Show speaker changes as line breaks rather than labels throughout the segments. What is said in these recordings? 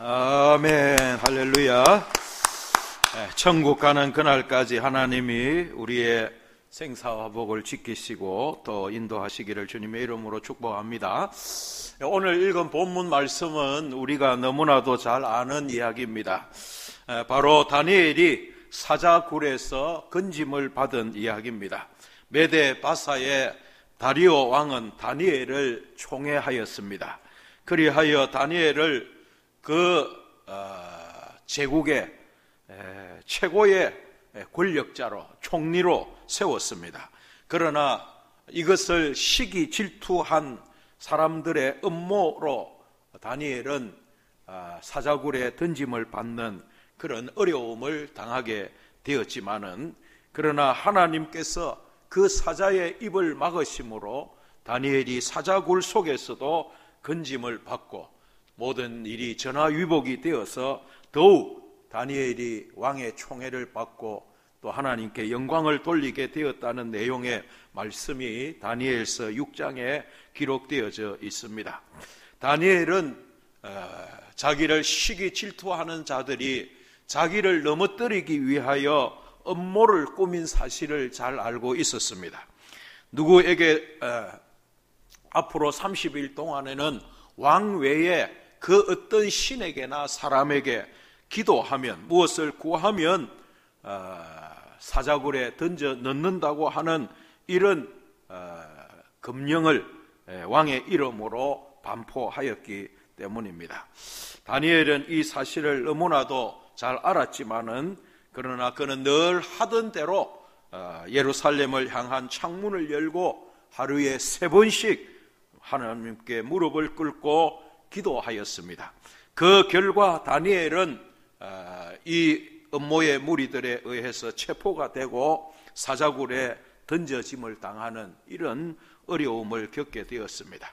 아멘. 할렐루야. 천국 가는 그날까지 하나님이 우리의 생사화복을 지키시고 또 인도하시기를 주님의 이름으로 축복합니다. 오늘 읽은 본문 말씀은 우리가 너무나도 잘 아는 이야기입니다. 바로 다니엘이 사자굴에서 건짐을 받은 이야기입니다. 메데 바사의 다리오 왕은 다니엘을 총애하였습니다. 그리하여 다니엘을 그 제국의 최고의 권력자로, 총리로 세웠습니다. 그러나 이것을 시기 질투한 사람들의 음모로 다니엘은 사자굴에 던짐을 받는 그런 어려움을 당하게 되었지만은, 그러나 하나님께서 그 사자의 입을 막으심으로 다니엘이 사자굴 속에서도 건짐을 받고 모든 일이 전화위복이 되어서 더욱 다니엘이 왕의 총애를 받고 또 하나님께 영광을 돌리게 되었다는 내용의 말씀이 다니엘서 6장에 기록되어져 있습니다. 다니엘은 자기를 시기 질투하는 자들이 자기를 넘어뜨리기 위하여 음모를 꾸민 사실을 잘 알고 있었습니다. 누구에게 앞으로 30일 동안에는 왕 외에 그 어떤 신에게나 사람에게 기도하면, 무엇을 구하면 사자굴에 던져 넣는다고 하는 이런 금령을 왕의 이름으로 반포하였기 때문입니다. 다니엘은 이 사실을 너무나도 잘 알았지만은, 그러나 그는 늘 하던 대로 예루살렘을 향한 창문을 열고 하루에 3번씩 하나님께 무릎을 꿇고 기도하였습니다. 그 결과 다니엘은 이 음모의 무리들에 의해서 체포가 되고 사자굴에 던져짐을 당하는 이런 어려움을 겪게 되었습니다.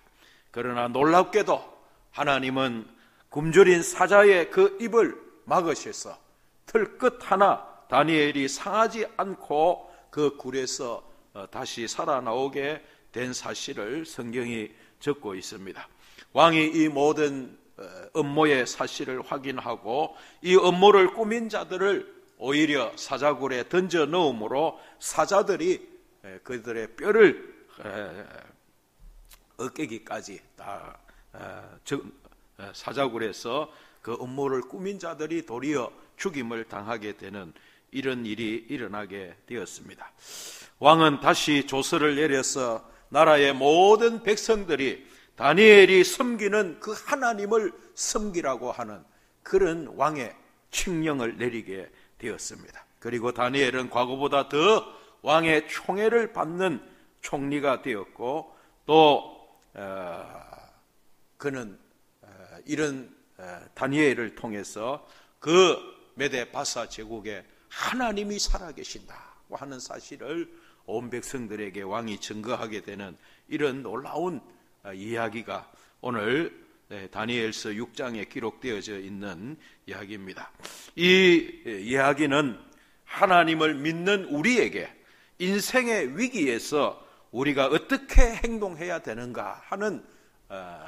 그러나 놀랍게도 하나님은 굶주린 사자의 그 입을 막으셔서 털끝 하나 다니엘이 상하지 않고 그 굴에서 다시 살아나오게 된 사실을 성경이 적고 있습니다. 왕이 이 모든 음모의 사실을 확인하고 이 음모를 꾸민 자들을 오히려 사자굴에 던져 넣음으로 사자들이 그들의 뼈를 으깨기까지 다 사자굴에서 그 음모를 꾸민 자들이 도리어 죽임을 당하게 되는 이런 일이 일어나게 되었습니다. 왕은 다시 조서를 내려서 나라의 모든 백성들이 다니엘이 섬기는 그 하나님을 섬기라고 하는 그런 왕의 칙령을 내리게 되었습니다. 그리고 다니엘은 과거보다 더 왕의 총애를 받는 총리가 되었고, 또 그는 이런 다니엘을 통해서 그 메데 바사 제국에 하나님이 살아계신다고 하는 사실을 온 백성들에게 왕이 증거하게 되는 이런 놀라운 이야기가 오늘 다니엘서 6장에 기록되어져 있는 이야기입니다. 이 이야기는 하나님을 믿는 우리에게 인생의 위기에서 우리가 어떻게 행동해야 되는가 하는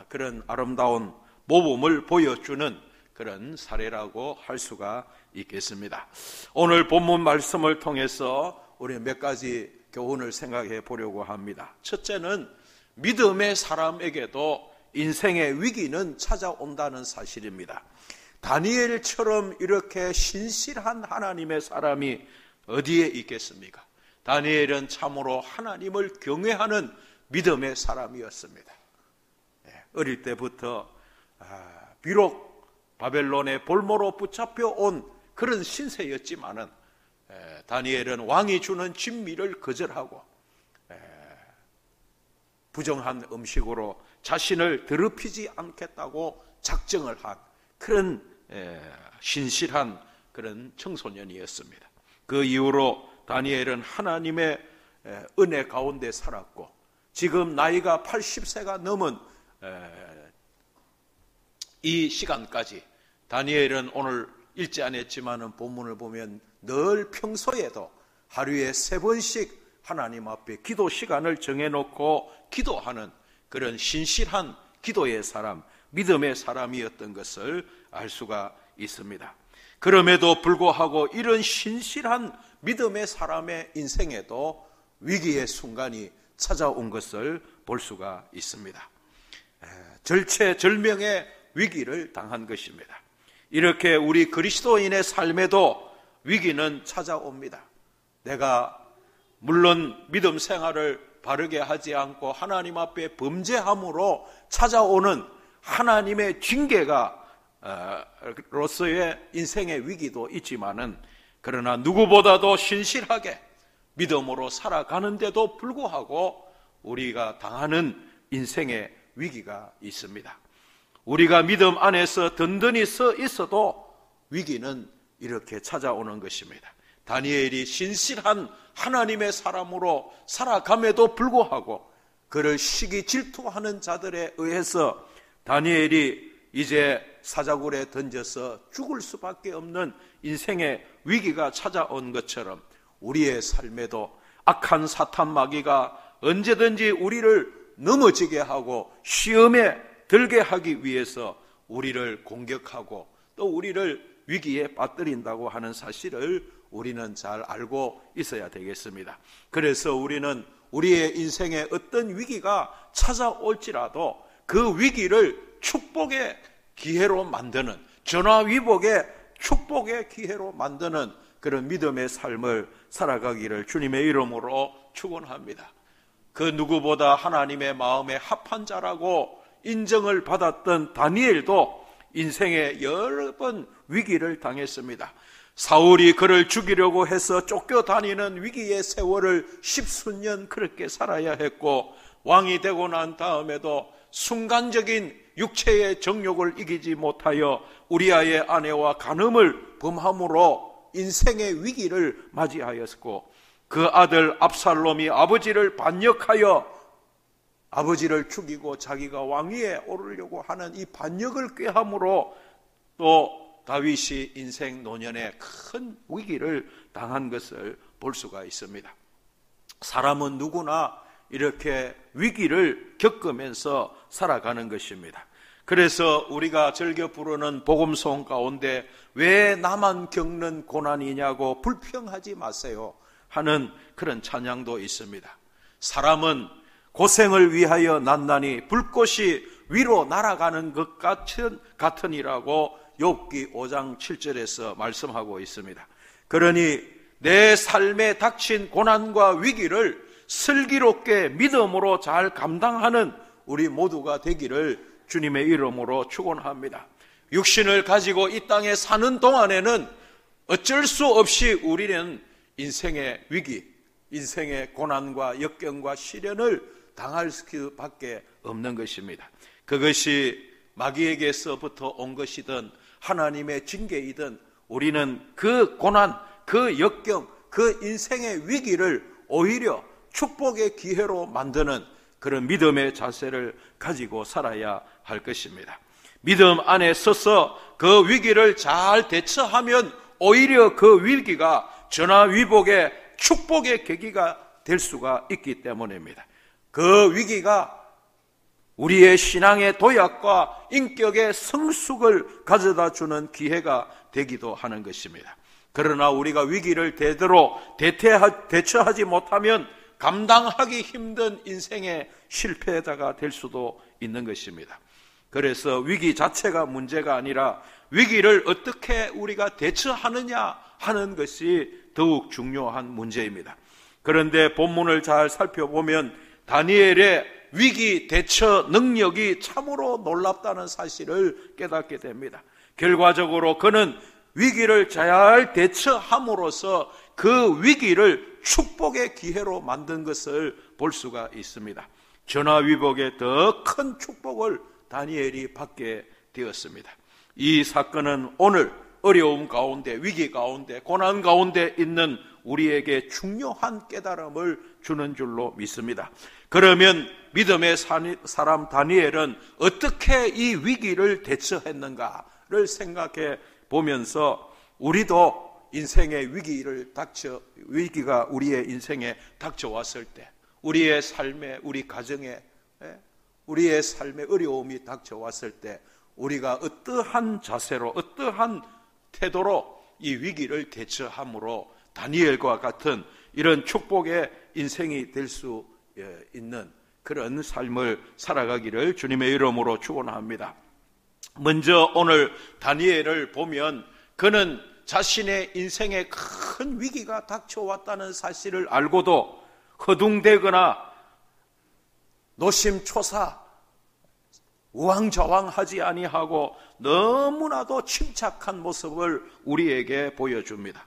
그런 아름다운 모범을 보여주는 그런 사례라고 할 수가 있겠습니다. 오늘 본문 말씀을 통해서 우리 몇 가지 교훈을 생각해 보려고 합니다. 첫째는 믿음의 사람에게도 인생의 위기는 찾아온다는 사실입니다. 다니엘처럼 이렇게 신실한 하나님의 사람이 어디에 있겠습니까? 다니엘은 참으로 하나님을 경외하는 믿음의 사람이었습니다. 어릴 때부터 비록 바벨론의 볼모로 붙잡혀 온 그런 신세였지만은 다니엘은 왕이 주는 진미를 거절하고 부정한 음식으로 자신을 더럽히지 않겠다고 작정을 한 그런 신실한 그런 청소년이었습니다. 그 이후로 다니엘은 하나님의 은혜 가운데 살았고, 지금 나이가 80세가 넘은 이 시간까지 다니엘은 오늘 읽지 않았지만 본문을 보면 늘 평소에도 하루에 3번씩 하나님 앞에 기도 시간을 정해놓고 기도하는 그런 신실한 기도의 사람, 믿음의 사람이었던 것을 알 수가 있습니다. 그럼에도 불구하고 이런 신실한 믿음의 사람의 인생에도 위기의 순간이 찾아온 것을 볼 수가 있습니다. 절체절명의 위기를 당한 것입니다. 이렇게 우리 그리스도인의 삶에도 위기는 찾아옵니다. 내가 물론 믿음 생활을 바르게 하지 않고 하나님 앞에 범죄함으로 찾아오는 하나님의 징계가 로서의 인생의 위기도 있지만은, 그러나 누구보다도 신실하게 믿음으로 살아가는데도 불구하고 우리가 당하는 인생의 위기가 있습니다. 우리가 믿음 안에서 든든히 서 있어도 위기는 이렇게 찾아오는 것입니다. 다니엘이 신실한 하나님의 사람으로 살아감에도 불구하고 그를 시기 질투하는 자들에 의해서 다니엘이 이제 사자굴에 던져서 죽을 수밖에 없는 인생의 위기가 찾아온 것처럼 우리의 삶에도 악한 사탄 마귀가 언제든지 우리를 넘어지게 하고 시험에 들게 하기 위해서 우리를 공격하고 또 우리를 위기에 빠뜨린다고 하는 사실을 우리는 잘 알고 있어야 되겠습니다. 그래서 우리는 우리의 인생에 어떤 위기가 찾아올지라도 그 위기를 축복의 기회로 만드는, 전화위복의 축복의 기회로 만드는 그런 믿음의 삶을 살아가기를 주님의 이름으로 축원합니다. 그 누구보다 하나님의 마음에 합한 자라고 인정을 받았던 다니엘도 인생에 여러 번 위기를 당했습니다. 사울이 그를 죽이려고 해서 쫓겨다니는 위기의 세월을 10수년 그렇게 살아야 했고, 왕이 되고 난 다음에도 순간적인 육체의 정욕을 이기지 못하여 우리아의 아내와 간음을 범함으로 인생의 위기를 맞이하였고, 그 아들 압살롬이 아버지를 반역하여 아버지를 죽이고 자기가 왕위에 오르려고 하는 이 반역을 꾀함으로 또 다윗이 인생 노년에 큰 위기를 당한 것을 볼 수가 있습니다. 사람은 누구나 이렇게 위기를 겪으면서 살아가는 것입니다. 그래서 우리가 즐겨 부르는 복음송 가운데 왜 나만 겪는 고난이냐고 불평하지 마세요 하는 그런 찬양도 있습니다. 사람은 고생을 위하여 난나니 불꽃이 위로 날아가는 것 같으니라고 욥기 5장 7절에서 말씀하고 있습니다. 그러니 내 삶에 닥친 고난과 위기를 슬기롭게 믿음으로 잘 감당하는 우리 모두가 되기를 주님의 이름으로 축원합니다. 육신을 가지고 이 땅에 사는 동안에는 어쩔 수 없이 우리는 인생의 위기, 인생의 고난과 역경과 시련을 당할 수밖에 없는 것입니다. 그것이 마귀에게서부터 온 것이든 하나님의 징계이든 우리는 그 고난, 그 역경, 그 인생의 위기를 오히려 축복의 기회로 만드는 그런 믿음의 자세를 가지고 살아야 할 것입니다. 믿음 안에 서서 그 위기를 잘 대처하면 오히려 그 위기가 전화위복의 축복의 계기가 될 수가 있기 때문입니다. 그 위기가 우리의 신앙의 도약과 인격의 성숙을 가져다 주는 기회가 되기도 하는 것입니다. 그러나 우리가 위기를 제대로 대처하지 못하면 감당하기 힘든 인생의 실패자가 될 수도 있는 것입니다. 그래서 위기 자체가 문제가 아니라 위기를 어떻게 우리가 대처하느냐 하는 것이 더욱 중요한 문제입니다. 그런데 본문을 잘 살펴보면 다니엘의 위기 대처 능력이 참으로 놀랍다는 사실을 깨닫게 됩니다. 결과적으로 그는 위기를 잘 대처함으로써 그 위기를 축복의 기회로 만든 것을 볼 수가 있습니다. 전화위복의 더 큰 축복을 다니엘이 받게 되었습니다. 이 사건은 오늘 어려움 가운데, 위기 가운데, 고난 가운데 있는 우리에게 중요한 깨달음을 주는 줄로 믿습니다. 그러면 믿음의 사람 다니엘은 어떻게 이 위기를 대처했는가를 생각해 보면서 우리도 인생의 위기가 우리의 인생에 닥쳐왔을 때, 우리의 삶에, 우리 가정에, 우리의 삶에 어려움이 닥쳐왔을 때 우리가 어떠한 자세로 어떠한 태도로 이 위기를 대처함으로 다니엘과 같은 이런 축복의 인생이 될 수 있는 그런 삶을 살아가기를 주님의 이름으로 축원합니다. 먼저 오늘 다니엘을 보면 그는 자신의 인생에 큰 위기가 닥쳐왔다는 사실을 알고도 허둥대거나 노심초사 우왕좌왕하지 아니하고 너무나도 침착한 모습을 우리에게 보여줍니다.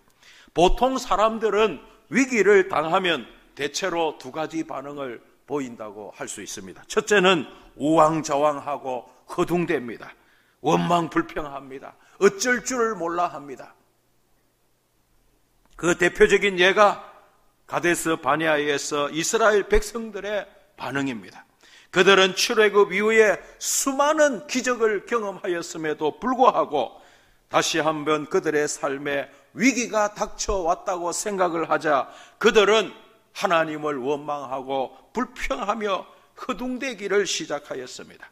보통 사람들은 위기를 당하면 대체로 두 가지 반응을 보인다고 할 수 있습니다. 첫째는 우왕좌왕하고 허둥댑니다. 원망불평합니다. 어쩔 줄을 몰라 합니다. 그 대표적인 예가 가데스 바네아에서 이스라엘 백성들의 반응입니다. 그들은 출애굽 이후에 수많은 기적을 경험하였음에도 불구하고 다시 한번 그들의 삶에 위기가 닥쳐왔다고 생각을 하자 그들은 하나님을 원망하고 불평하며 허둥대기를 시작하였습니다.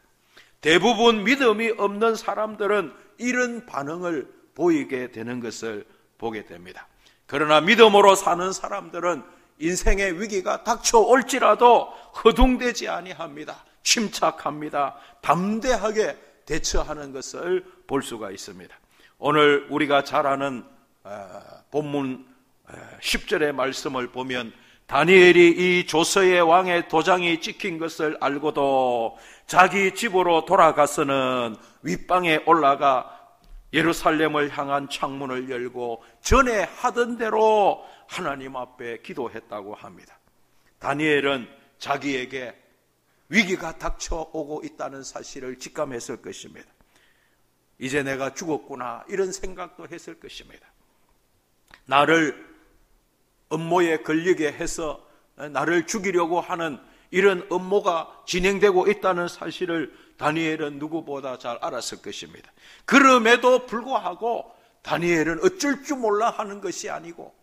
대부분 믿음이 없는 사람들은 이런 반응을 보이게 되는 것을 보게 됩니다. 그러나 믿음으로 사는 사람들은 인생의 위기가 닥쳐올지라도 허둥대지 아니합니다. 침착합니다. 담대하게 대처하는 것을 볼 수가 있습니다. 오늘 우리가 잘 아는 본문 10절의 말씀을 보면 다니엘이 이 조서의 왕의 도장이 찍힌 것을 알고도 자기 집으로 돌아가서는 윗방에 올라가 예루살렘을 향한 창문을 열고 전에 하던 대로 하나님 앞에 기도했다고 합니다. 다니엘은 자기에게 위기가 닥쳐오고 있다는 사실을 직감했을 것입니다. 이제 내가 죽었구나 이런 생각도 했을 것입니다. 나를 음모에 걸리게 해서 나를 죽이려고 하는 이런 음모가 진행되고 있다는 사실을 다니엘은 누구보다 잘 알았을 것입니다. 그럼에도 불구하고 다니엘은 어쩔 줄 몰라 하는 것이 아니고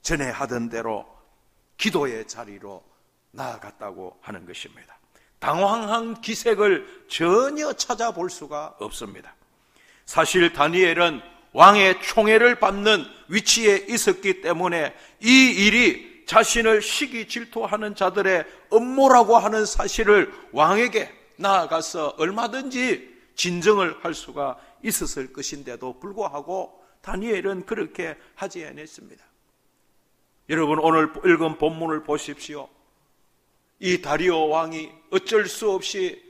전에 하던 대로 기도의 자리로 나아갔다고 하는 것입니다. 당황한 기색을 전혀 찾아볼 수가 없습니다. 사실 다니엘은 왕의 총애를 받는 위치에 있었기 때문에 이 일이 자신을 시기 질투하는 자들의 음모라고 하는 사실을 왕에게 나아가서 얼마든지 진정을 할 수가 있었을 것인데도 불구하고 다니엘은 그렇게 하지 않았습니다. 여러분 오늘 읽은 본문을 보십시오. 이 다리오 왕이 어쩔 수 없이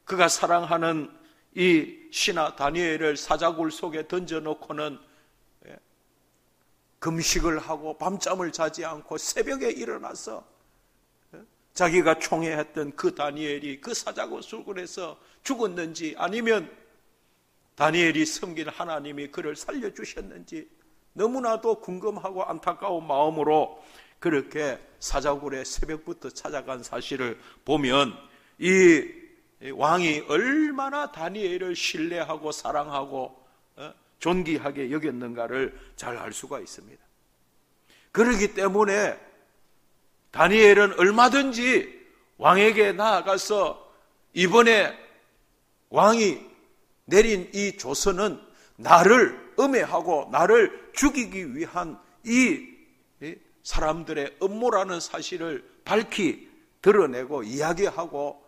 그가 사랑하는 이 신하 다니엘을 사자굴 속에 던져놓고는 금식을 하고 밤잠을 자지 않고 새벽에 일어나서 자기가 총애했던 그 다니엘이 그 사자굴에서 죽었는지 아니면 다니엘이 섬긴 하나님이 그를 살려주셨는지 너무나도 궁금하고 안타까운 마음으로 그렇게 사자굴에 새벽부터 찾아간 사실을 보면 이 왕이 얼마나 다니엘을 신뢰하고 사랑하고 존귀하게 여겼는가를 잘 알 수가 있습니다. 그렇기 때문에 다니엘은 얼마든지 왕에게 나아가서 이번에 왕이 내린 이 조서는 나를 음해하고 나를 죽이기 위한 이 사람들의 음모라는 사실을 밝히 드러내고 이야기하고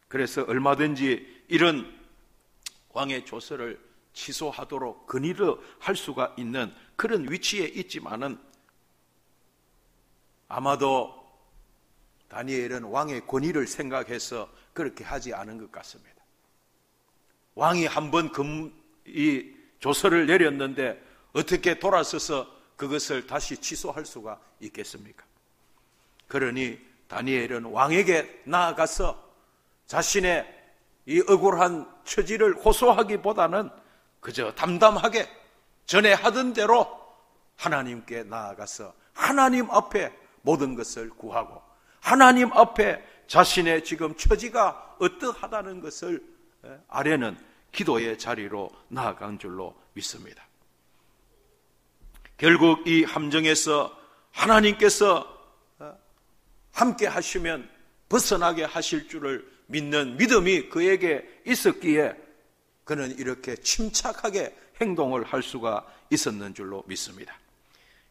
그래서 얼마든지 이런 왕의 조서를 취소하도록 건의를 할 수가 있는 그런 위치에 있지만은 아마도 다니엘은 왕의 권위를 생각해서 그렇게 하지 않은 것 같습니다. 왕이 한번 이 조서를 내렸는데 어떻게 돌아서서 그것을 다시 취소할 수가 있겠습니까? 그러니 다니엘은 왕에게 나아가서 자신의 이 억울한 처지를 호소하기보다는 그저 담담하게 전에 하던 대로 하나님께 나아가서 하나님 앞에 모든 것을 구하고 하나님 앞에 자신의 지금 처지가 어떠하다는 것을 아뢰는 기도의 자리로 나아간 줄로 믿습니다. 결국 이 함정에서 하나님께서 함께 하시면 벗어나게 하실 줄을 믿는 믿음이 그에게 있었기에 그는 이렇게 침착하게 행동을 할 수가 있었는 줄로 믿습니다.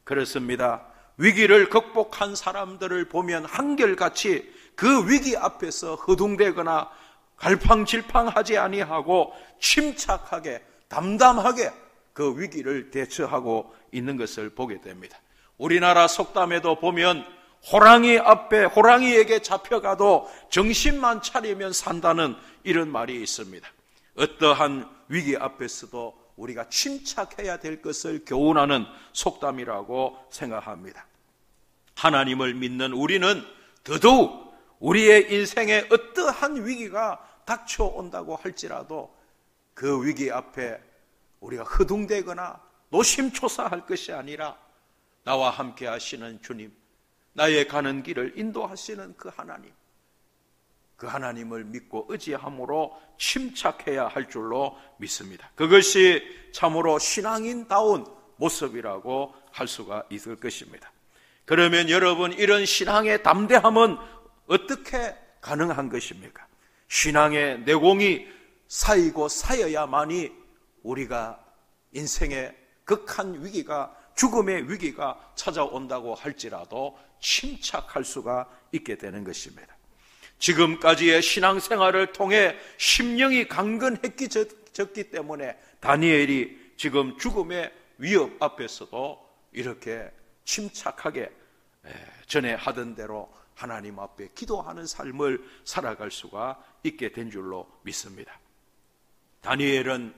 그렇습니다. 위기를 극복한 사람들을 보면 한결같이 그 위기 앞에서 허둥대거나 갈팡질팡하지 아니하고 침착하게 담담하게 그 위기를 대처하고 있는 것을 보게 됩니다. 우리나라 속담에도 보면 호랑이에게 잡혀가도 정신만 차리면 산다는 이런 말이 있습니다. 어떠한 위기 앞에서도 우리가 침착해야 될 것을 교훈하는 속담이라고 생각합니다. 하나님을 믿는 우리는 더더욱 우리의 인생에 어떠한 위기가 닥쳐온다고 할지라도 그 위기 앞에 우리가 허둥대거나 노심초사할 것이 아니라 나와 함께 하시는 주님, 나의 가는 길을 인도하시는 그 하나님을 믿고 의지함으로 침착해야 할 줄로 믿습니다. 그것이 참으로 신앙인다운 모습이라고 할 수가 있을 것입니다. 그러면 여러분, 이런 신앙의 담대함은 어떻게 가능한 것입니까? 신앙의 내공이 쌓이고 쌓여야만이 우리가 인생의 극한 위기가, 죽음의 위기가 찾아온다고 할지라도 침착할 수가 있게 되는 것입니다. 지금까지의 신앙생활을 통해 심령이 강건했기 때문에 다니엘이 지금 죽음의 위협 앞에서도 이렇게 침착하게 전에 하던 대로 하나님 앞에 기도하는 삶을 살아갈 수가 있게 된 줄로 믿습니다. 다니엘은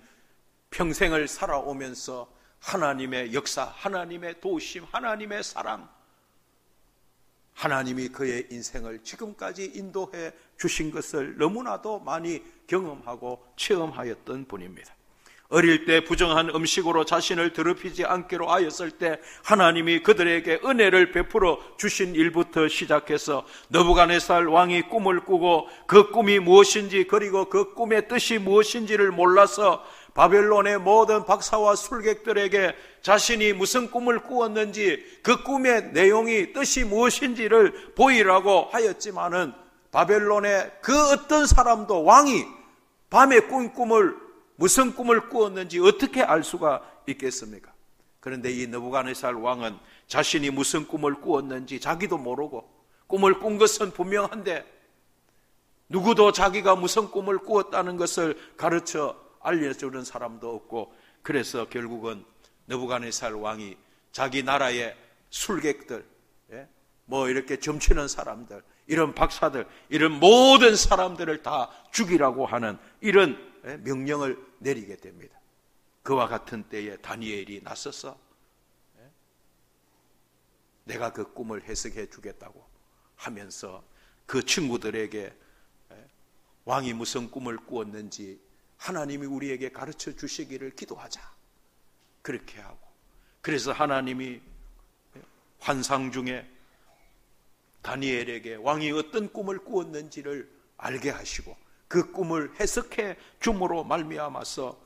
평생을 살아오면서 하나님의 역사, 하나님의 도우심, 하나님의 사랑, 하나님이 그의 인생을 지금까지 인도해 주신 것을 너무나도 많이 경험하고 체험하였던 분입니다. 어릴 때 부정한 음식으로 자신을 더럽히지 않기로 하였을 때 하나님이 그들에게 은혜를 베풀어 주신 일부터 시작해서 느부갓네살 왕이 꿈을 꾸고 그 꿈이 무엇인지, 그리고 그 꿈의 뜻이 무엇인지를 몰라서 바벨론의 모든 박사와 술객들에게 자신이 무슨 꿈을 꾸었는지, 그 꿈의 내용이 뜻이 무엇인지를 보이라고 하였지만은 바벨론의 그 어떤 사람도 왕이 밤에 꾼 꿈을, 무슨 꿈을 꾸었는지 어떻게 알 수가 있겠습니까? 그런데 이 느부갓네살 왕은 자신이 무슨 꿈을 꾸었는지 자기도 모르고, 꿈을 꾼 것은 분명한데 누구도 자기가 무슨 꿈을 꾸었다는 것을 가르쳐 알려주는 사람도 없고, 그래서 결국은 느부갓네살 왕이 자기 나라의 술객들, 뭐 이렇게 점치는 사람들, 이런 박사들, 이런 모든 사람들을 다 죽이라고 하는 이런 명령을 내리게 됩니다. 그와 같은 때에 다니엘이 나서서 내가 그 꿈을 해석해 주겠다고 하면서 그 친구들에게 왕이 무슨 꿈을 꾸었는지 하나님이 우리에게 가르쳐 주시기를 기도하자, 그렇게 하고, 그래서 하나님이 환상 중에 다니엘에게 왕이 어떤 꿈을 꾸었는지를 알게 하시고 그 꿈을 해석해 줌으로 말미암아서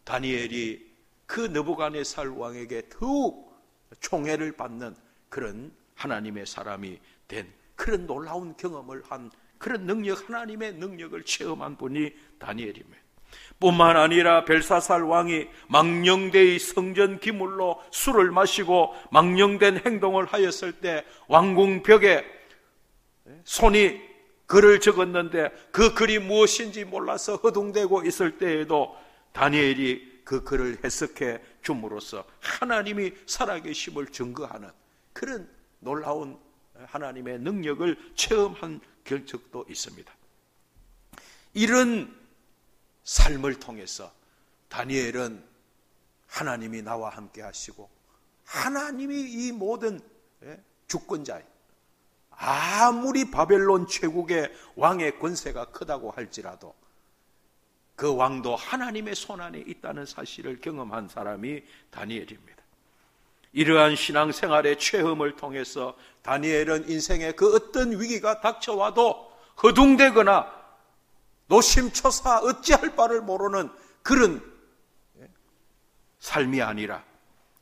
다니엘이 그 느부갓네살 왕에게 더욱 총애를 받는 그런 하나님의 사람이 된, 그런 놀라운 경험을 한, 그런 능력, 하나님의 능력을 체험한 분이 다니엘입니다. 뿐만 아니라 벨사살 왕이 망령되이 성전 기물로 술을 마시고 망령된 행동을 하였을 때 왕궁 벽에 손이 글을 적었는데 그 글이 무엇인지 몰라서 허둥대고 있을 때에도 다니엘이 그 글을 해석해 줌으로써 하나님이 살아계심을 증거하는 그런 놀라운 하나님의 능력을 체험한 적도 있습니다. 이런 삶을 통해서 다니엘은 하나님이 나와 함께 하시고 하나님이 이 모든 주권자예요. 아무리 바벨론 제국의 왕의 권세가 크다고 할지라도 그 왕도 하나님의 손안에 있다는 사실을 경험한 사람이 다니엘입니다. 이러한 신앙생활의 체험을 통해서 다니엘은 인생의 그 어떤 위기가 닥쳐와도 허둥대거나 노심초사 어찌할 바를 모르는 그런 삶이 아니라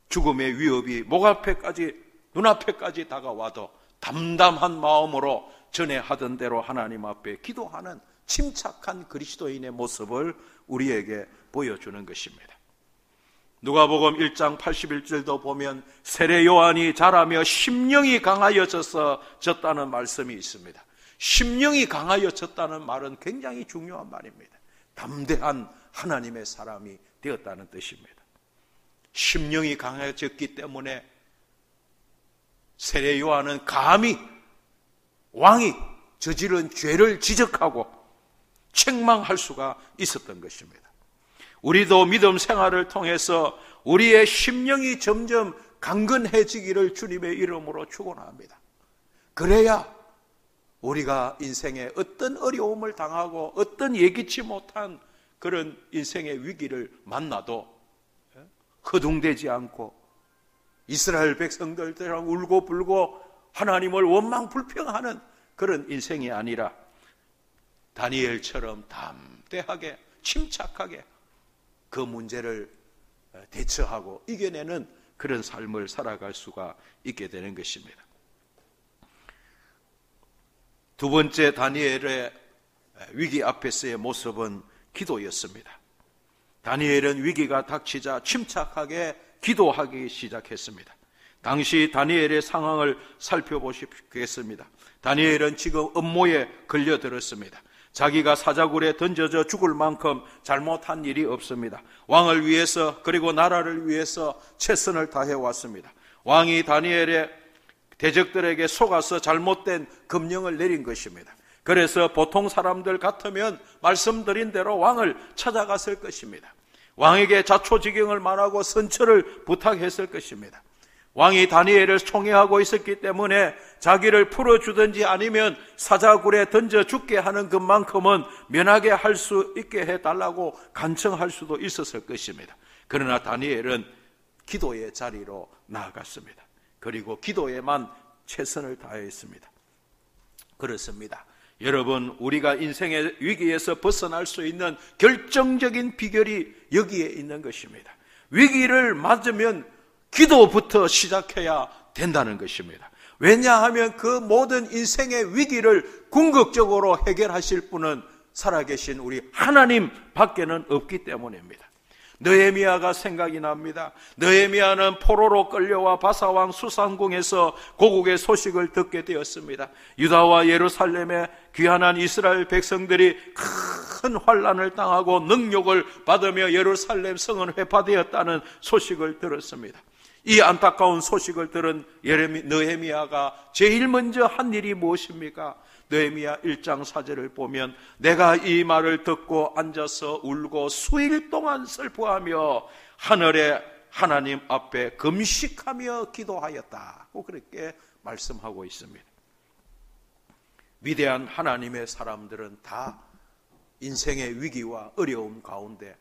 죽음의 위협이 목 앞에까지, 눈앞에까지 다가와도 담담한 마음으로 전에 하던 대로 하나님 앞에 기도하는 침착한 그리스도인의 모습을 우리에게 보여주는 것입니다. 누가복음 1장 81절도 보면 세례 요한이 자라며 심령이 강하여졌다는 말씀이 있습니다. 심령이 강하여졌다는 말은 굉장히 중요한 말입니다. 담대한 하나님의 사람이 되었다는 뜻입니다. 심령이 강해졌기 때문에 세례 요한은 감히 왕이 저지른 죄를 지적하고 책망할 수가 있었던 것입니다. 우리도 믿음 생활을 통해서 우리의 심령이 점점 강건해지기를 주님의 이름으로 축원합니다. 그래야 우리가 인생에 어떤 어려움을 당하고 어떤 예기치 못한 그런 인생의 위기를 만나도 허둥대지 않고 이스라엘 백성들처럼 울고 불고 하나님을 원망 불평하는 그런 인생이 아니라 다니엘처럼 담대하게 침착하게 그 문제를 대처하고 이겨내는 그런 삶을 살아갈 수가 있게 되는 것입니다. 두 번째 다니엘의 위기 앞에서의 모습은 기도였습니다. 다니엘은 위기가 닥치자 침착하게 기도하기 시작했습니다. 당시 다니엘의 상황을 살펴보시겠습니다. 다니엘은 지금 음모에 걸려들었습니다. 자기가 사자굴에 던져져 죽을 만큼 잘못한 일이 없습니다. 왕을 위해서 그리고 나라를 위해서 최선을 다해왔습니다. 왕이 다니엘의 대적들에게 속아서 잘못된 금령을 내린 것입니다. 그래서 보통 사람들 같으면 말씀드린 대로 왕을 찾아갔을 것입니다. 왕에게 자초지경을 말하고 선처를 부탁했을 것입니다. 왕이 다니엘을 총애하고 있었기 때문에 자기를 풀어주든지 아니면 사자굴에 던져 죽게 하는 것만큼은 면하게 할 수 있게 해달라고 간청할 수도 있었을 것입니다. 그러나 다니엘은 기도의 자리로 나아갔습니다. 그리고 기도에만 최선을 다했습니다. 그렇습니다. 여러분, 우리가 인생의 위기에서 벗어날 수 있는 결정적인 비결이 여기에 있는 것입니다. 위기를 맞으면 기도부터 시작해야 된다는 것입니다. 왜냐하면 그 모든 인생의 위기를 궁극적으로 해결하실 분은 살아계신 우리 하나님 밖에는 없기 때문입니다. 느헤미야가 생각이 납니다. 느헤미야는 포로로 끌려와 바사왕 수산궁에서 고국의 소식을 듣게 되었습니다. 유다와 예루살렘에 귀환한 이스라엘 백성들이 큰 환난을 당하고 능욕을 받으며 예루살렘 성은 회파되었다는 소식을 들었습니다. 이 안타까운 소식을 들은 느헤미야가 제일 먼저 한 일이 무엇입니까? 느헤미야 1장 4절을 보면 내가 이 말을 듣고 앉아서 울고 수일 동안 슬퍼하며 하늘의 하나님 앞에 금식하며 기도하였다고 그렇게 말씀하고 있습니다. 위대한 하나님의 사람들은 다 인생의 위기와 어려움 가운데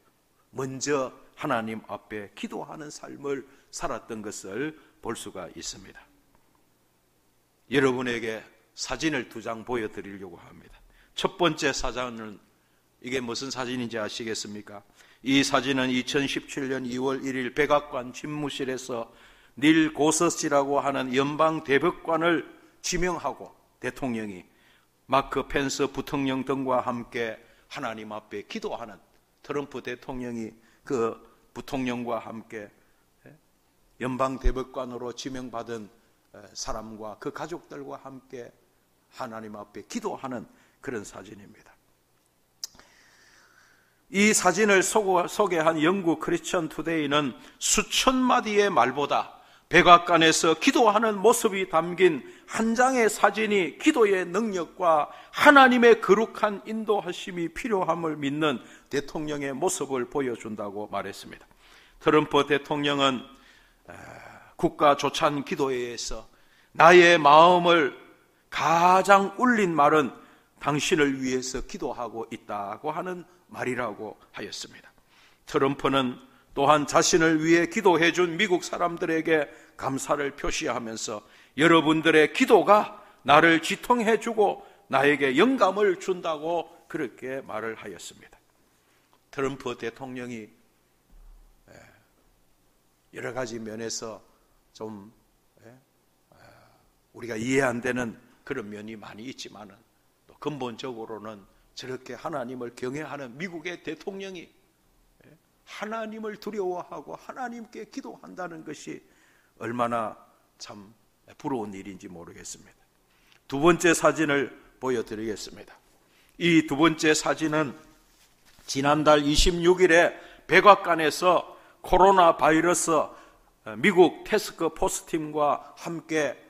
먼저 하나님 앞에 기도하는 삶을 살았던 것을 볼 수가 있습니다. 여러분에게 사진을 2장 보여드리려고 합니다. 첫 번째 사진은 이게 무슨 사진인지 아시겠습니까? 이 사진은 2017년 2월 1일 백악관 집무실에서 닐 고서시라고 하는 연방 대법관을 지명하고 대통령이 마크 펜스 부통령 등과 함께 하나님 앞에 기도하는 트럼프 대통령이 그 부통령과 함께 연방 대법관으로 지명받은 사람과 그 가족들과 함께 하나님 앞에 기도하는 그런 사진입니다. 이 사진을 소개한 영국 크리스천 투데이는 수천 마디의 말보다 백악관에서 기도하는 모습이 담긴 한 장의 사진이 기도의 능력과 하나님의 거룩한 인도하심이 필요함을 믿는 대통령의 모습을 보여준다고 말했습니다. 트럼프 대통령은 국가 조찬 기도에 의해서 나의 마음을 가장 울린 말은 당신을 위해서 기도하고 있다고 하는 말이라고 하였습니다. 트럼프는 또한 자신을 위해 기도해 준 미국 사람들에게 감사를 표시하면서 여러분들의 기도가 나를 지통해 주고 나에게 영감을 준다고 그렇게 말을 하였습니다. 트럼프 대통령이 여러 가지 면에서 좀 우리가 이해 안 되는 그런 면이 많이 있지만은 또 근본적으로는 저렇게 하나님을 경외하는 미국의 대통령이 하나님을 두려워하고 하나님께 기도한다는 것이 얼마나 참 부러운 일인지 모르겠습니다. 두 번째 사진을 보여드리겠습니다. 이 두 번째 사진은 지난달 26일에 백악관에서 코로나 바이러스 미국 태스크 포스 팀과 함께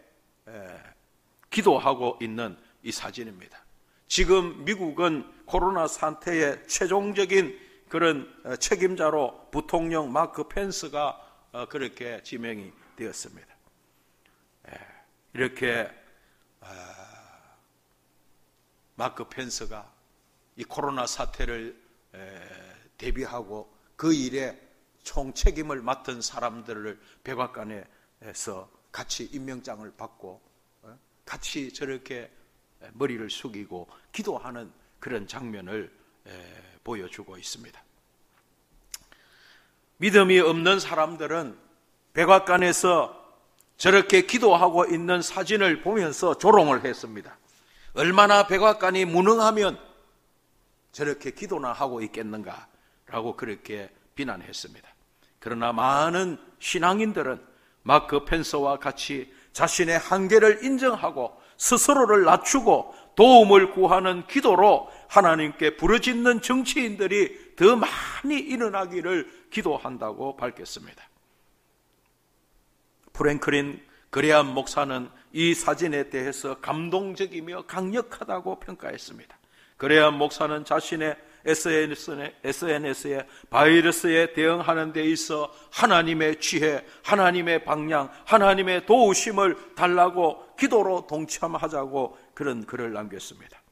기도하고 있는 이 사진입니다. 지금 미국은 코로나 상태의 최종적인 그런 책임자로 부통령 마크 펜스가 그렇게 지명이 되었습니다. 이렇게 마크 펜스가 이 코로나 사태를 대비하고 그 일에 총 책임을 맡은 사람들을 백악관에서 같이 임명장을 받고 같이 저렇게 머리를 숙이고 기도하는 그런 장면을 보여주고 있습니다. 믿음이 없는 사람들은 백악관에서 저렇게 기도하고 있는 사진을 보면서 조롱을 했습니다. 얼마나 백악관이 무능하면 저렇게 기도나 하고 있겠는가라고 그렇게 비난했습니다. 그러나 많은 신앙인들은 마크 펜서와 같이 자신의 한계를 인정하고 스스로를 낮추고 도움을 구하는 기도로 하나님께 부르짖는 정치인들이 더 많이 일어나기를 기도한다고 밝혔습니다. 프랭클린 그레암 목사는 이 사진에 대해서 감동적이며 강력하다고 평가했습니다. 그레암 목사는 자신의 SNS에 바이러스에 대응하는 데 있어 하나님의 지혜, 하나님의 방향, 하나님의 도우심을 달라고 기도로 동참하자고 그런 글을 남겼습니다.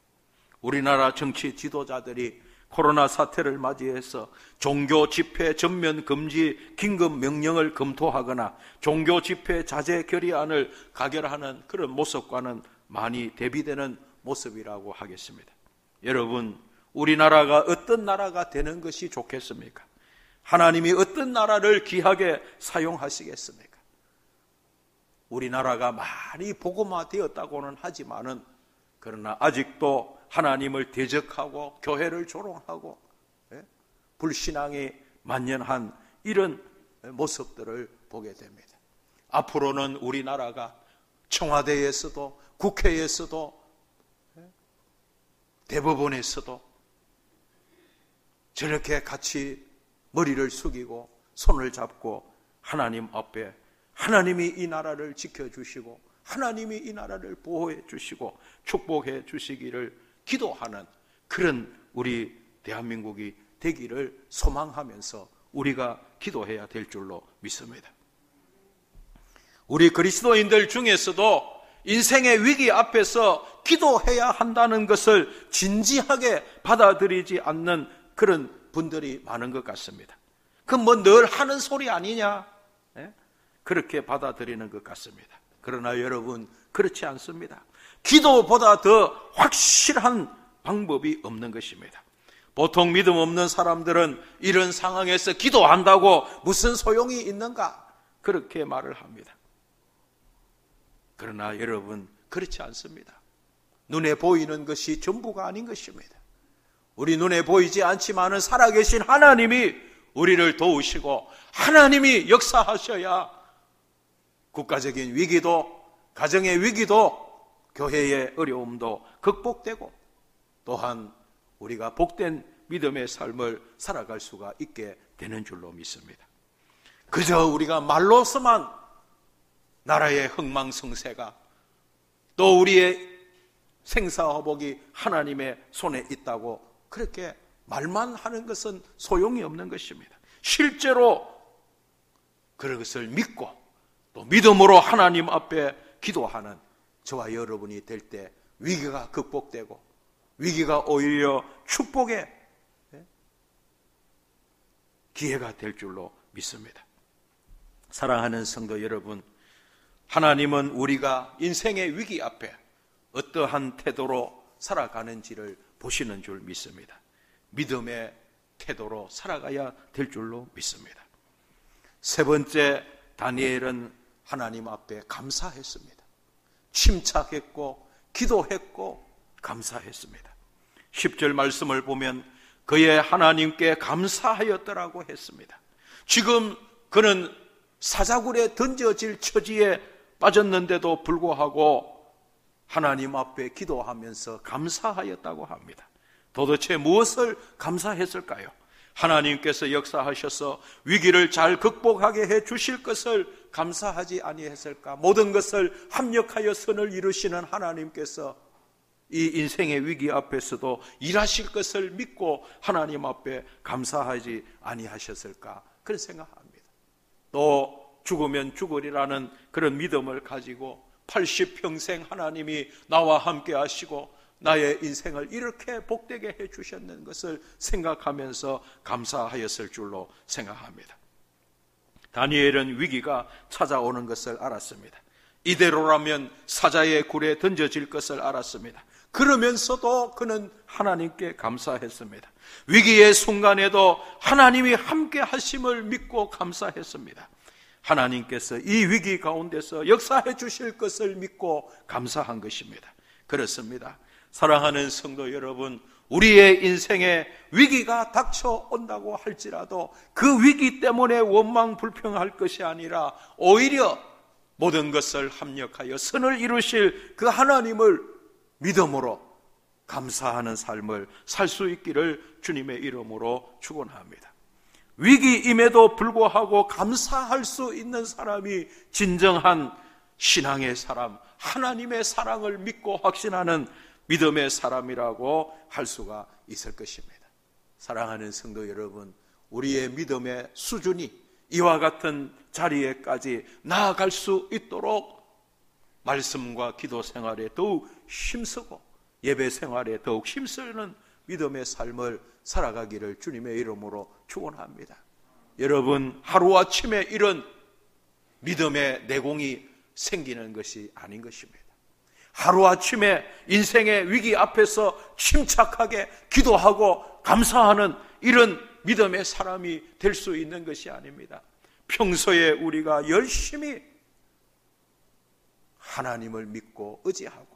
우리나라 정치 지도자들이 코로나 사태를 맞이해서 종교 집회 전면 금지 긴급 명령을 검토하거나 종교 집회 자제 결의안을 가결하는 그런 모습과는 많이 대비되는 모습이라고 하겠습니다. 여러분, 우리나라가 어떤 나라가 되는 것이 좋겠습니까? 하나님이 어떤 나라를 귀하게 사용하시겠습니까? 우리나라가 많이 복음화되었다고는 하지만은 그러나 아직도 하나님을 대적하고 교회를 조롱하고 불신앙이 만연한 이런 모습들을 보게 됩니다. 앞으로는 우리나라가 청와대에서도 국회에서도 대법원에서도 저렇게 같이 머리를 숙이고 손을 잡고 하나님 앞에 하나님이 이 나라를 지켜주시고 하나님이 이 나라를 보호해 주시고 축복해 주시기를 기도하는 그런 우리 대한민국이 되기를 소망하면서 우리가 기도해야 될 줄로 믿습니다. 우리 그리스도인들 중에서도 인생의 위기 앞에서 기도해야 한다는 것을 진지하게 받아들이지 않는 그런 분들이 많은 것 같습니다. 그건 뭐 늘 하는 소리 아니냐? 그렇게 받아들이는 것 같습니다. 그러나 여러분, 그렇지 않습니다. 기도보다 더 확실한 방법이 없는 것입니다. 보통 믿음 없는 사람들은 이런 상황에서 기도한다고 무슨 소용이 있는가? 그렇게 말을 합니다. 그러나 여러분, 그렇지 않습니다. 눈에 보이는 것이 전부가 아닌 것입니다. 우리 눈에 보이지 않지만은 살아계신 하나님이 우리를 도우시고 하나님이 역사하셔야 국가적인 위기도, 가정의 위기도, 교회의 어려움도 극복되고 또한 우리가 복된 믿음의 삶을 살아갈 수가 있게 되는 줄로 믿습니다. 그저 우리가 말로서만 나라의 흥망성쇠가 또 우리의 생사화복이 하나님의 손에 있다고 그렇게 말만 하는 것은 소용이 없는 것입니다. 실제로 그런 것을 믿고 또 믿음으로 하나님 앞에 기도하는 저와 여러분이 될 때 위기가 극복되고 위기가 오히려 축복의 기회가 될 줄로 믿습니다. 사랑하는 성도 여러분, 하나님은 우리가 인생의 위기 앞에 어떠한 태도로 살아가는지를 보시는 줄 믿습니다. 믿음의 태도로 살아가야 될 줄로 믿습니다. 세 번째, 다니엘은 하나님 앞에 감사했습니다. 침착했고 기도했고 감사했습니다. 10절 말씀을 보면 그의 하나님께 감사하였더라고 했습니다. 지금 그는 사자굴에 던져질 처지에 빠졌는데도 불구하고 하나님 앞에 기도하면서 감사하였다고 합니다. 도대체 무엇을 감사했을까요? 하나님께서 역사하셔서 위기를 잘 극복하게 해 주실 것을 감사하지 아니했을까? 모든 것을 합력하여 선을 이루시는 하나님께서 이 인생의 위기 앞에서도 일하실 것을 믿고 하나님 앞에 감사하지 아니하셨을까? 그런 생각합니다. 또 죽으면 죽으리라는 그런 믿음을 가지고 80평생 하나님이 나와 함께 하시고 나의 인생을 이렇게 복되게 해 주셨는 것을 생각하면서 감사하였을 줄로 생각합니다. 다니엘은 위기가 찾아오는 것을 알았습니다. 이대로라면 사자의 굴에 던져질 것을 알았습니다. 그러면서도 그는 하나님께 감사했습니다. 위기의 순간에도 하나님이 함께 하심을 믿고 감사했습니다. 하나님께서 이 위기 가운데서 역사해 주실 것을 믿고 감사한 것입니다. 그렇습니다. 사랑하는 성도 여러분, 우리의 인생에 위기가 닥쳐온다고 할지라도 그 위기 때문에 원망불평할 것이 아니라 오히려 모든 것을 합력하여 선을 이루실 그 하나님을 믿음으로 감사하는 삶을 살 수 있기를 주님의 이름으로 축원합니다. 위기임에도 불구하고 감사할 수 있는 사람이 진정한 신앙의 사람, 하나님의 사랑을 믿고 확신하는 믿음의 사람이라고 할 수가 있을 것입니다. 사랑하는 성도 여러분, 우리의 믿음의 수준이 이와 같은 자리에까지 나아갈 수 있도록 말씀과 기도 생활에 더욱 힘쓰고 예배 생활에 더욱 힘쓰는 믿음의 삶을 살아가기를 주님의 이름으로 축원합니다. 여러분, 하루아침에 이런 믿음의 내공이 생기는 것이 아닌 것입니다. 하루아침에 인생의 위기 앞에서 침착하게 기도하고 감사하는 이런 믿음의 사람이 될 수 있는 것이 아닙니다. 평소에 우리가 열심히 하나님을 믿고 의지하고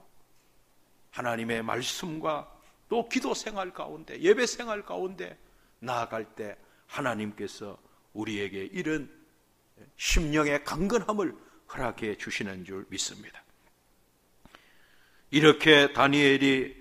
하나님의 말씀과 또 기도 생활 가운데 예배 생활 가운데 나아갈 때 하나님께서 우리에게 이런 심령의 강건함을 허락해 주시는 줄 믿습니다. 이렇게 다니엘이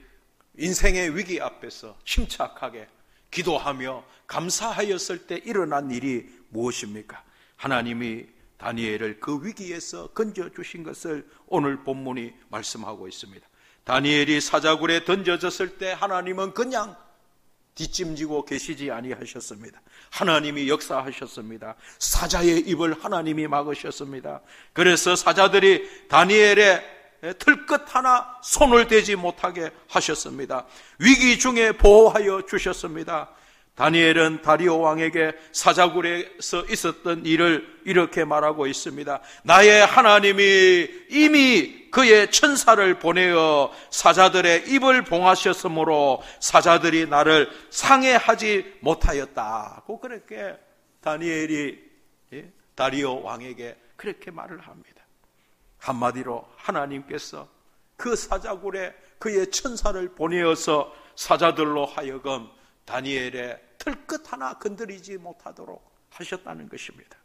인생의 위기 앞에서 침착하게 기도하며 감사하였을 때 일어난 일이 무엇입니까? 하나님이 다니엘을 그 위기에서 건져주신 것을 오늘 본문이 말씀하고 있습니다. 다니엘이 사자굴에 던져졌을 때 하나님은 그냥 뒷짐지고 계시지 아니하셨습니다. 하나님이 역사하셨습니다. 사자의 입을 하나님이 막으셨습니다. 그래서 사자들이 다니엘의 틀끝 하나 손을 대지 못하게 하셨습니다. 위기 중에 보호하여 주셨습니다. 다니엘은 다리오 왕에게 사자굴에서 있었던 일을 이렇게 말하고 있습니다. 나의 하나님이 이미 그의 천사를 보내어 사자들의 입을 봉하셨으므로 사자들이 나를 상해하지 못하였다고 그렇게 다니엘이 다리오 왕에게 그렇게 말을 합니다. 한마디로 하나님께서 그 사자굴에 그의 천사를 보내어서 사자들로 하여금 다니엘의 틀끝 하나 건드리지 못하도록 하셨다는 것입니다.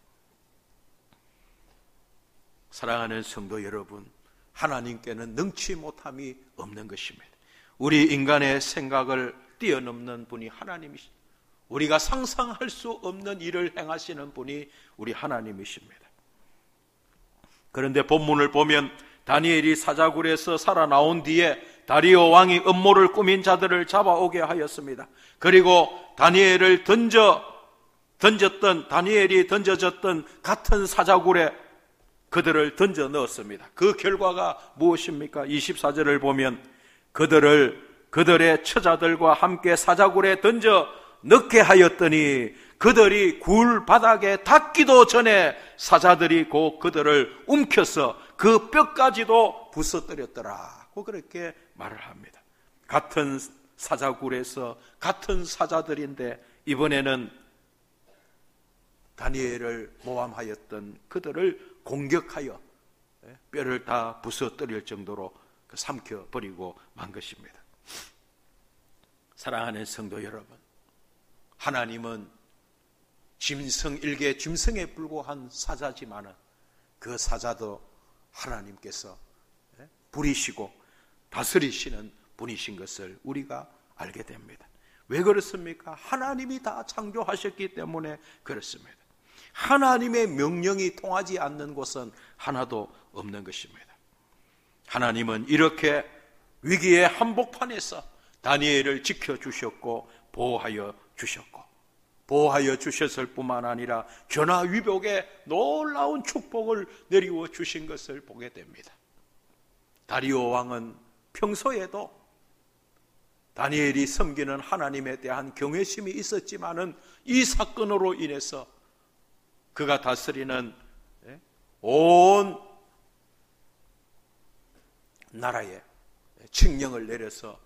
사랑하는 성도 여러분, 하나님께는 능치 못함이 없는 것입니다. 우리 인간의 생각을 뛰어넘는 분이 하나님이십니다. 우리가 상상할 수 없는 일을 행하시는 분이 우리 하나님이십니다. 그런데 본문을 보면 다니엘이 사자굴에서 살아나온 뒤에 다리오 왕이 음모를 꾸민 자들을 잡아오게 하였습니다. 그리고 다니엘이 던져졌던 같은 사자굴에 그들을 던져 넣었습니다. 그 결과가 무엇입니까? 24절을 보면 그들의 처자들과 함께 사자굴에 던져 넣게 하였더니 그들이 굴 바닥에 닿기도 전에 사자들이 곧 그들을 움켜서 그 뼈까지도 부서뜨렸더라고 그렇게 말을 합니다. 같은 사자굴에서 같은 사자들인데 이번에는 다니엘을 모함하였던 그들을 공격하여 뼈를 다 부서뜨릴 정도로 삼켜버리고 만 것입니다. 사랑하는 성도 여러분, 하나님은 일개 짐승에 불과한 사자지만은 그 사자도 하나님께서 부리시고 다스리시는 분이신 것을 우리가 알게 됩니다. 왜 그렇습니까? 하나님이 다 창조하셨기 때문에 그렇습니다. 하나님의 명령이 통하지 않는 곳은 하나도 없는 것입니다. 하나님은 이렇게 위기의 한복판에서 다니엘을 지켜주셨고 보호하여 주셨을 뿐만 아니라 전화위복에 놀라운 축복을 내리워 주신 것을 보게 됩니다. 다리오 왕은 평소에도 다니엘이 섬기는 하나님에 대한 경외심이 있었지만은 이 사건으로 인해서 그가 다스리는 온 나라에 칙령을 내려서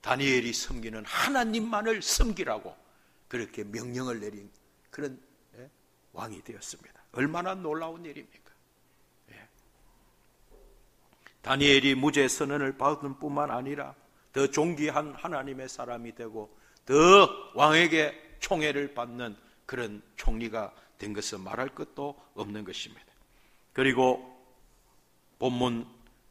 다니엘이 섬기는 하나님만을 섬기라고 그렇게 명령을 내린 그런 왕이 되었습니다. 얼마나 놀라운 일입니까? 다니엘이 무죄 선언을 받은 뿐만 아니라 더 존귀한 하나님의 사람이 되고 더 왕에게 총애를 받는 그런 총리가 된 것은 말할 것도 없는 것입니다. 그리고 본문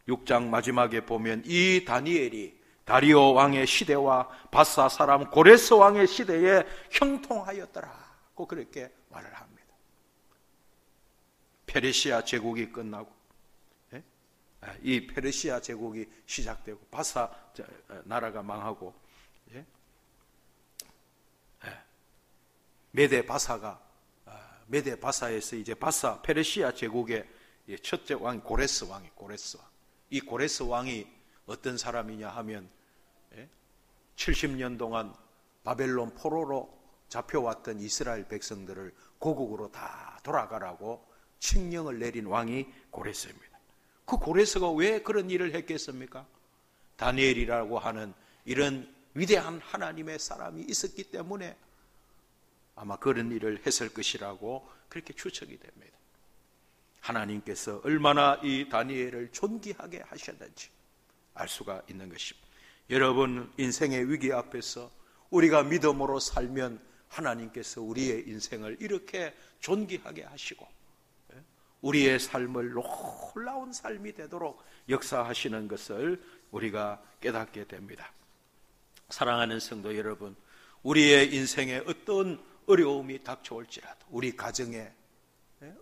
6장 마지막에 보면 이 다니엘이 다리오 왕의 시대와 바사 사람 고레스 왕의 시대에 형통하였더라고 그렇게 말을 합니다. 페르시아 제국이 끝나고 이 페르시아 제국이 시작되고 바사 나라가 망하고 메데 바사에서 이제 바사 페르시아 제국의 첫째 왕 고레스 왕. 이 고레스 왕이 어떤 사람이냐 하면 70년 동안 바벨론 포로로 잡혀왔던 이스라엘 백성들을 고국으로 다 돌아가라고 칙령을 내린 왕이 고레스입니다. 그 고레스가 왜 그런 일을 했겠습니까? 다니엘이라고 하는 이런 위대한 하나님의 사람이 있었기 때문에 아마 그런 일을 했을 것이라고 그렇게 추측이 됩니다. 하나님께서 얼마나 이 다니엘을 존귀하게 하셨는지 알 수가 있는 것입니다. 여러분, 인생의 위기 앞에서 우리가 믿음으로 살면 하나님께서 우리의 인생을 이렇게 존귀하게 하시고 우리의 삶을 놀라운 삶이 되도록 역사하시는 것을 우리가 깨닫게 됩니다. 사랑하는 성도 여러분, 우리의 인생에 어떤 어려움이 닥쳐올지라도, 우리 가정에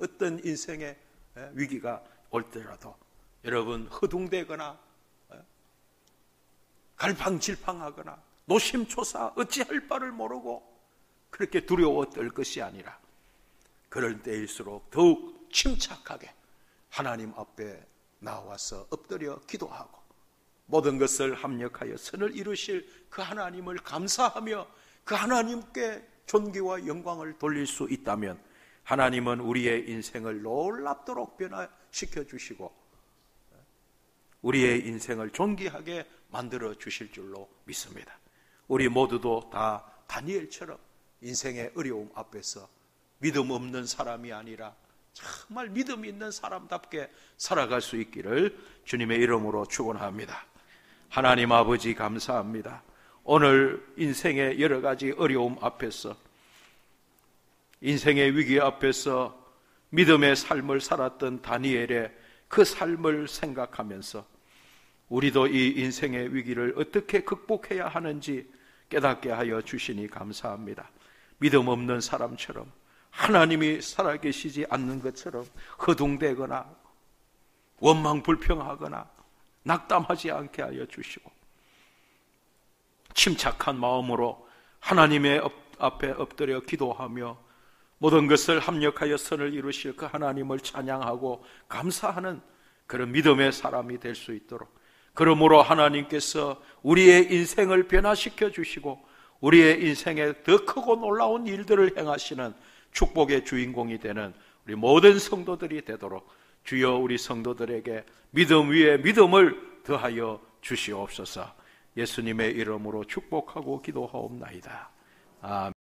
어떤 인생의 위기가 올 때라도 여러분 허둥대거나 갈팡질팡하거나 노심초사 어찌할 바를 모르고 그렇게 두려워 떨 것이 아니라 그럴 때일수록 더욱 침착하게 하나님 앞에 나와서 엎드려 기도하고 모든 것을 합력하여 선을 이루실 그 하나님을 감사하며 그 하나님께 존귀와 영광을 돌릴 수 있다면 하나님은 우리의 인생을 놀랍도록 변화시켜 주시고 우리의 인생을 존귀하게 만들어 주실 줄로 믿습니다. 우리 모두도 다 다니엘처럼 인생의 어려움 앞에서 믿음 없는 사람이 아니라 정말 믿음 있는 사람답게 살아갈 수 있기를 주님의 이름으로 축원합니다. 하나님 아버지 감사합니다. 오늘 인생의 여러 가지 어려움 앞에서, 인생의 위기 앞에서 믿음의 삶을 살았던 다니엘의 그 삶을 생각하면서 우리도 이 인생의 위기를 어떻게 극복해야 하는지 깨닫게 하여 주시니 감사합니다. 믿음 없는 사람처럼, 하나님이 살아계시지 않는 것처럼 허둥대거나 원망불평하거나 낙담하지 않게 하여 주시고 침착한 마음으로 하나님의 앞에 엎드려 기도하며 모든 것을 합력하여 선을 이루실 그 하나님을 찬양하고 감사하는 그런 믿음의 사람이 될 수 있도록, 그러므로 하나님께서 우리의 인생을 변화시켜 주시고 우리의 인생에 더 크고 놀라운 일들을 행하시는 축복의 주인공이 되는 우리 모든 성도들이 되도록 주여 우리 성도들에게 믿음 위에 믿음을 더하여 주시옵소서. 예수님의 이름으로 축복하고 기도하옵나이다. 아멘.